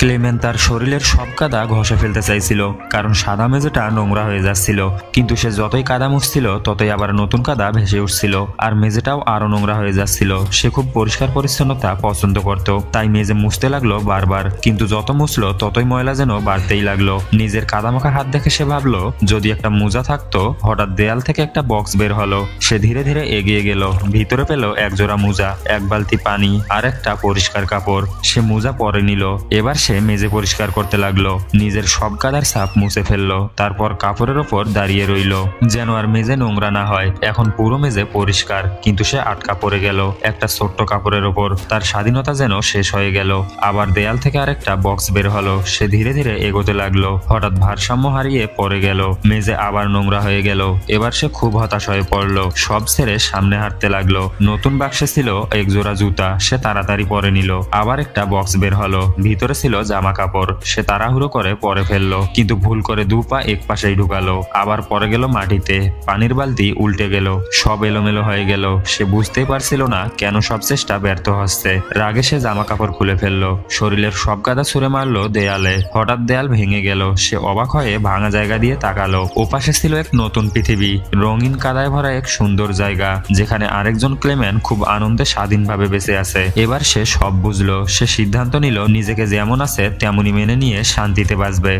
ক্লেমেন তার শরীরের সব কাদা ঘষে ফেলতে চাইছিল, কারণ সাদা মেঝেটা নোংরা হয়ে যাচ্ছিল। কিন্তু সে যতই কাদা মুছছিল ততই আবার নতুন কাদা ভেসে উঠছিল, আর মেঝেটাও আরো নোংরা হয়ে যাচ্ছিল। সে খুব পরিষ্কার পরিচ্ছন্নতা পছন্দ করত, তাই মেঝে মুছতে লাগলো বারবার। কিন্তু যত মুছলো ততই ময়লা যেন বাড়তেই লাগলো। নিজের কাদামাখা হাত দেখে সে ভাবলো যদি একটা মোজা থাকতো। হঠাৎ দেয়াল থেকে একটা বক্স বের হলো। সে ধীরে ধীরে এগিয়ে গেল। ভিতরে পেল এক জোড়া মোজা, এক বালতি পানি আর একটা পরিষ্কার কাপড়। সে মোজা পরে নিল। এবার সে মেঝে পরিষ্কার করতে লাগলো। নিজের সব কাদার ছাপ মুছে ফেললো। তারপর কাপড়ের ওপর দাঁড়িয়ে রইল, যেন আর মেঝে নোংরা না হয়। এখন পুরো মেঝে পরিষ্কার, কিন্তু সে আটকা পড়ে গেল একটা ছোট্ট কাপড়ের ওপর। তার স্বাধীনতা যেন শেষ হয়ে গেল। আবার দেয়াল থেকে আরেকটা বক্স বের হলো। সে ধীরে ধীরে এগোতে লাগলো। হঠাৎ ভারসাম্য হারিয়ে পড়ে গেল। মেঝে আবার নোংরা হয়ে গেল। এবার সে খুব হতাশ হয়ে পড়লো। সব ছেড়ে সামনে হাঁটতে লাগলো। নতুন বাক্সে ছিল এক জোড়া জুতা। সে তাড়াতাড়ি পরে নিল। আবার একটা বক্স বের হলো। ভিতরে ছিল জামা কাপড়। সে তাড়াহুড়ো করে পরে ফেললো, কিন্তু ভুল করে দু পা এক পাশেই ঢুকালো। আবার পরে গেল মাটিতে। পানির বালতি উল্টে গেল। সব এলোমেলো হয়ে গেল। সে বুঝতেই পারছিল না কেন সব চেষ্টা ব্যর্থ হচ্ছে। রাগে সে জামা কাপড় খুলে ফেললো। শরীরের সব কাদা ছুঁড়ে মারলো দেয়ালে। হঠাৎ দেয়াল ভেঙে গেল। সে অবাক হয়ে ভাঙা জায়গা দিয়ে তাকালো। ওপাশে ছিল এক নতুন পৃথিবী, রঙিন কাদায় ভরা এক সুন্দর জায়গা, যেখানে আরেকজন ক্লেমেন খুব আনন্দে স্বাধীনভাবে বেঁচে আছে। এবার সে সব বুঝলো। সে সিদ্ধান্ত নিল নিজেকে যেমন আছে তেমনই মেনে নিয়ে শান্তিতে বাঁচবে।